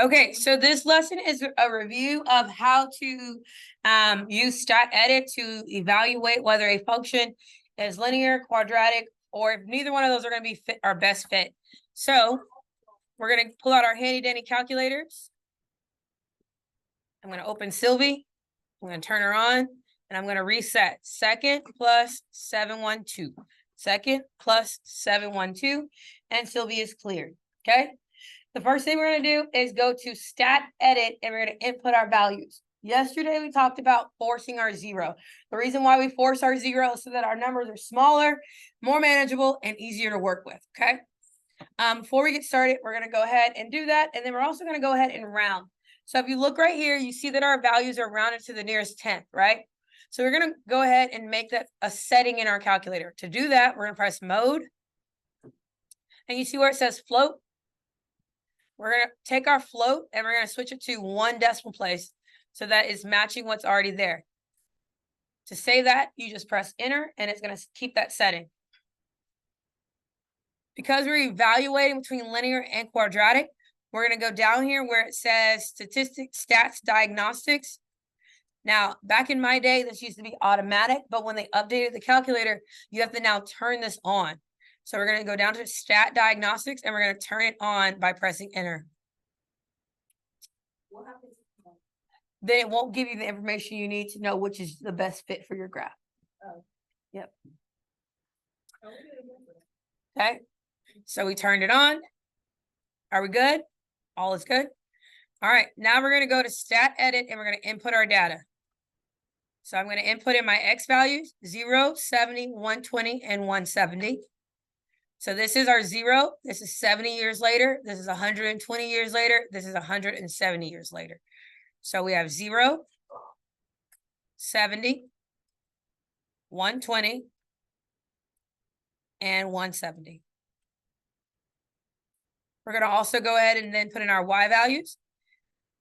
Okay, so this lesson is a review of how to use stat edit to evaluate whether a function is linear, quadratic, or if neither one of those are going to be our best fit. So we're going to pull out our handy dandy calculators. I'm going to open Sylvie. I'm going to turn her on, and I'm going to reset. Second plus 712. Second plus 712, and Sylvie is cleared. Okay. The first thing we're going to do is go to stat edit, and we're going to input our values. Yesterday, we talked about forcing our zero. The reason why we force our zero is so that our numbers are smaller, more manageable, and easier to work with, okay? Before we get started, we're going to go ahead and do that, and then we're also going to go ahead and round. So if you look right here, you see that our values are rounded to the nearest tenth, right? So we're going to go ahead and make that a setting in our calculator. To do that, we're going to press mode, and you see where it says float? We're going to take our float and we're going to switch it to 1 decimal place so that it's matching what's already there. To save that, you just press enter and it's going to keep that setting. Because we're evaluating between linear and quadratic, we're going to go down here where it says statistics, stats, diagnostics. Now, back in my day, this used to be automatic, but when they updated the calculator, you have to now turn this on. So we're going to go down to stat diagnostics and we're going to turn it on by pressing enter. What happens? Then it won't give you the information you need to know which is the best fit for your graph. Oh. Yep. Okay. So we turned it on. Are we good? All is good. All right. Now we're going to go to stat edit and we're going to input our data. So I'm going to input in my X values, 0, 70, 120, and 170. So this is our 0. This is 70 years later. This is 120 years later. This is 170 years later. So we have 0, 70, 120, and 170. We're going to also go ahead and then put in our Y values.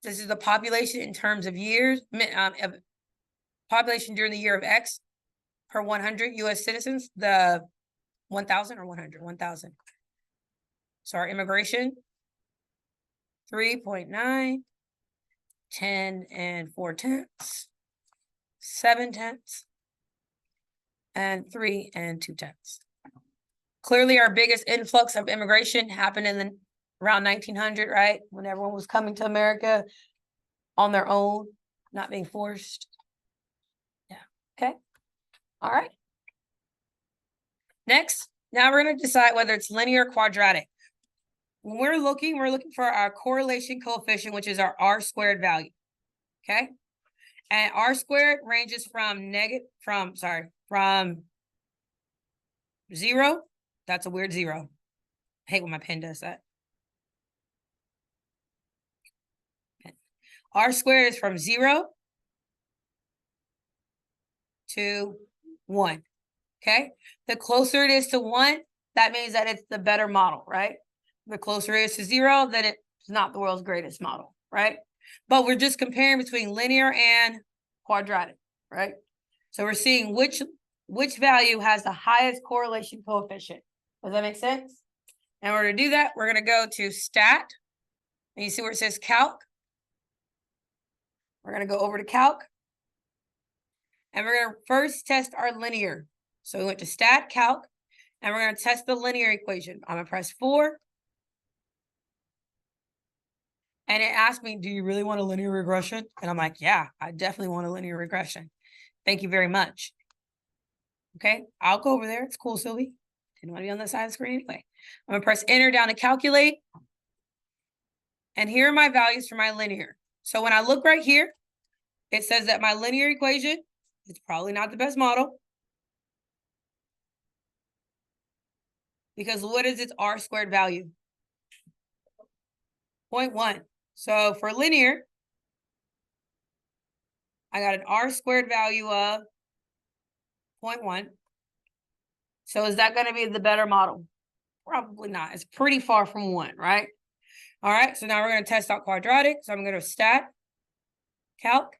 This is the population in terms of years, population during the year of X per 100 U.S. citizens, the 1,000 or 100, 1,000. So our immigration, 3.9, 10 and 4/10, 7/10, and 3 and 2/10. Clearly, our biggest influx of immigration happened in around 1900, right? When everyone was coming to America on their own, not being forced. Yeah. Okay. All right. Next, now we're going to decide whether it's linear or quadratic. When we're looking for our correlation coefficient, which is our R squared value. Okay. And R squared ranges from 0. That's a weird 0. I hate when my pen does that. R squared is from 0 to 1. Okay. The closer it is to 1, that means that it's the better model, right? The closer it is to 0, then it's not the world's greatest model, right? But we're just comparing between linear and quadratic, right? So we're seeing which value has the highest correlation coefficient. Does that make sense? In order to do that, we're going to go to stat, and you see where it says calc. We're going to go over to calc, and we're going to first test our linear. So we went to stat calc, and we're going to test the linear equation. I'm going to press 4. And it asked me, do you really want a linear regression? And I'm like, yeah, I definitely want a linear regression. Thank you very much. Okay, I'll go over there. It's cool, Sylvie. Didn't want to be on the side of the screen anyway. I'm going to press enter down to calculate. And here are my values for my linear. So when I look right here, it says that my linear equation is probably not the best model. Because what is its R squared value? 0.1. So for linear, I got an R squared value of 0.1. So is that going to be the better model? Probably not. It's pretty far from 1, right? All right, so now we're going to test out quadratic. So I'm going to go to stat, calc,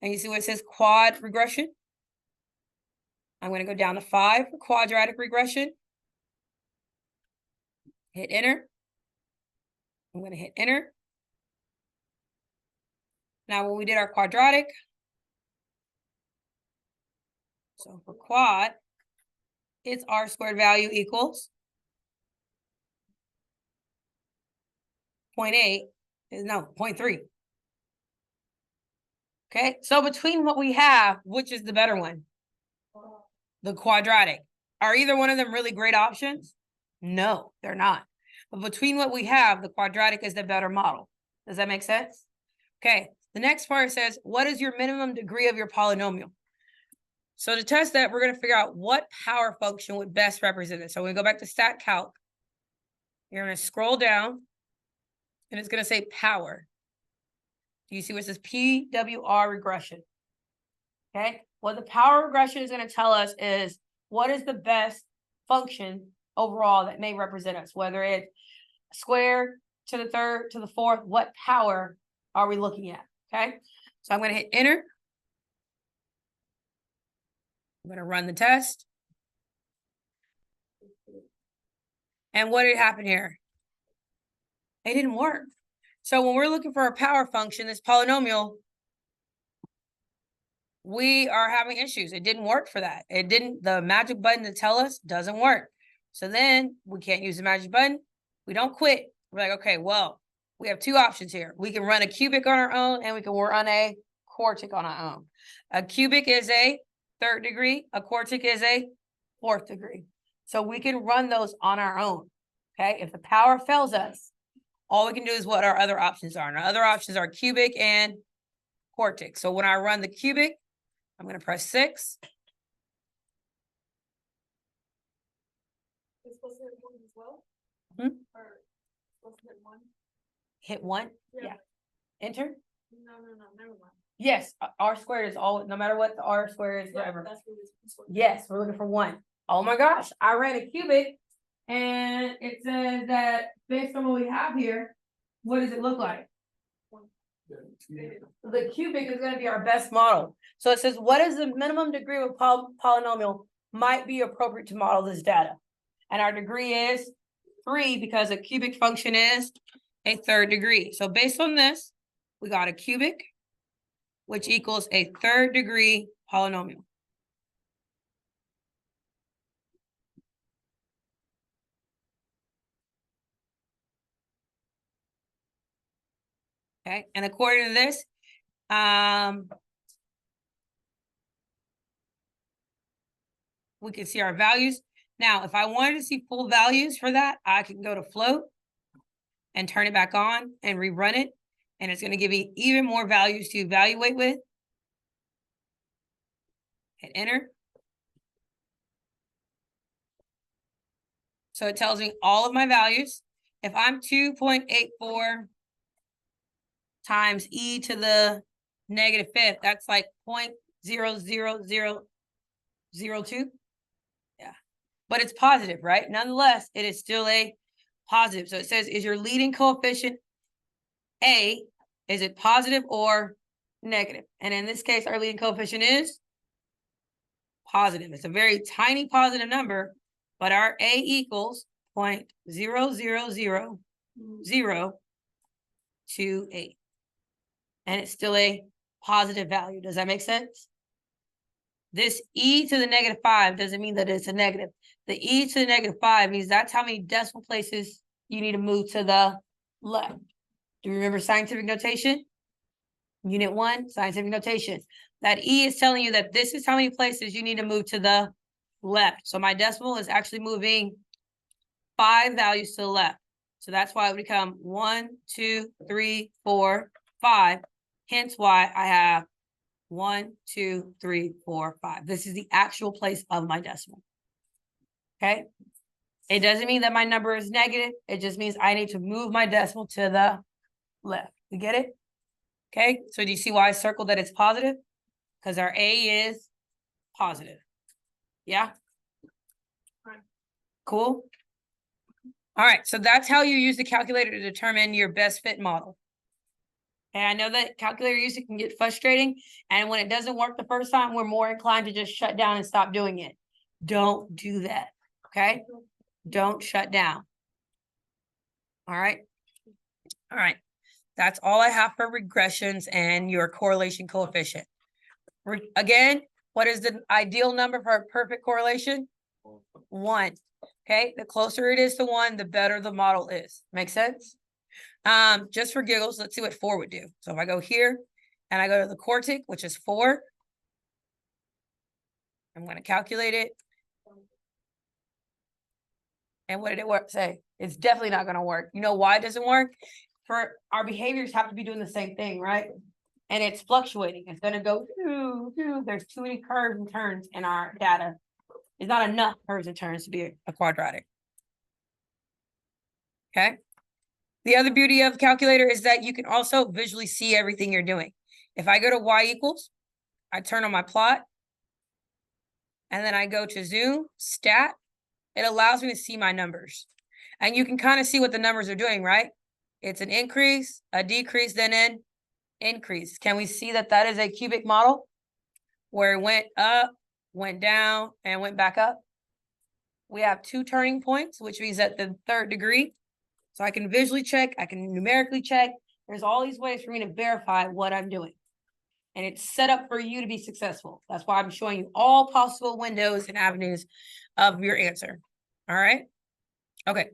and you see what it says quad regression. I'm going to go down to 5 for quadratic regression. Hit enter. I'm going to hit enter. Now, when we did our quadratic, so for quad, its R squared value equals 0.8, no, 0.3. Okay, so between what we have, which is the better one? The quadratic. Are either one of them really great options? No, they're not. But between what we have, the quadratic is the better model. Does that make sense? Okay, the next part says, what is your minimum degree of your polynomial? So to test that, we're going to figure out what power function would best represent it. So when we go back to stat calc, you're going to scroll down, and it's going to say power. Do you see what it says PWR regression? Okay, what the power regression is going to tell us is what is the best function overall that may represent us, whether it's square to the third to the fourth, what power are we looking at? Okay, so I'm going to hit enter. I'm going to run the test. And what did happen here? It didn't work. So when we're looking for a power function, this polynomial, we are having issues. It didn't work for that. It didn't, the magic button to tell us doesn't work. So then we can't use the magic button. We don't quit. We're like, okay, well, we have two options here. We can run a cubic on our own, and we can run a quartic on our own. A cubic is a third degree. A quartic is a fourth degree. So we can run those on our own. Okay, if the power fails us, all we can do is what our other options are. And our other options are cubic and quartic. So when I run the cubic, I'm going to press 6. It's supposed to hit 1 as well? Hmm? Or supposed to hit 1? Hit 1? Yeah. Enter? No, never mind. Yes, R squared is all, no matter what the R squared is, forever. That's what it's supposed to. Yes, we're looking for 1. Oh my gosh, I ran a cubic, and it says that based on what we have here, what does it look like? The cubic is going to be our best model. So it says, what is the minimum degree of a polynomial might be appropriate to model this data? And our degree is 3 because a cubic function is a third degree. So based on this, we got a cubic, which equals a third degree polynomial. Okay, and according to this, we can see our values. Now, if I wanted to see full values for that, I can go to float and turn it back on and rerun it. And it's going to give me even more values to evaluate with. Hit enter. So it tells me all of my values. If I'm 2.84 times e to the -5th, that's like 0.00002. Yeah, but it's positive, right? Nonetheless, it is still a positive. So it says, is your leading coefficient A, is it positive or negative? And in this case, our leading coefficient is positive. It's a very tiny positive number, but our A equals 0.00028. And it's still a positive value. Does that make sense? This e to the -5 doesn't mean that it's a negative. The e to the -5 means that's how many decimal places you need to move to the left. Do you remember scientific notation? Unit 1, scientific notation. That e is telling you that this is how many places you need to move to the left. So my decimal is actually moving 5 values to the left. So that's why it would become 1, 2, 3, 4, 5. Hence why I have 1, 2, 3, 4, 5. This is the actual place of my decimal. Okay. It doesn't mean that my number is negative. It just means I need to move my decimal to the left. You get it? Okay. So do you see why I circled that it's positive? Because our A is positive. Yeah. Cool. All right. So that's how you use the calculator to determine your best fit model. And I know that calculator usage can get frustrating. And when it doesn't work the first time, we're more inclined to just shut down and stop doing it. Don't do that. Okay. Don't shut down. All right. All right. That's all I have for regressions and your correlation coefficient. Again, what is the ideal number for a perfect correlation? 1. Okay, the closer it is to 1, the better the model is. Make sense? Just for giggles, let's see what 4 would do. So if I go here and I go to the quartic, which is 4, I'm going to calculate it. And what did it say? It's definitely not going to work. You know why it doesn't work? For our behaviors have to be doing the same thing, right? And it's fluctuating. It's going to go, there's too many curves and turns in our data. It's not enough curves and turns to be a quadratic. Okay. The other beauty of calculator is that you can also visually see everything you're doing. If I go to y equals, I turn on my plot, and then I go to zoom, stat, it allows me to see my numbers. And you can kind of see what the numbers are doing, right? It's an increase, a decrease, then an increase. Can we see that that is a cubic model where it went up, went down, and went back up? We have 2 turning points, which means at the 3rd degree. So I can visually check, I can numerically check. There's all these ways for me to verify what I'm doing. And it's set up for you to be successful. That's why I'm showing you all possible windows and avenues of your answer. All right? Okay.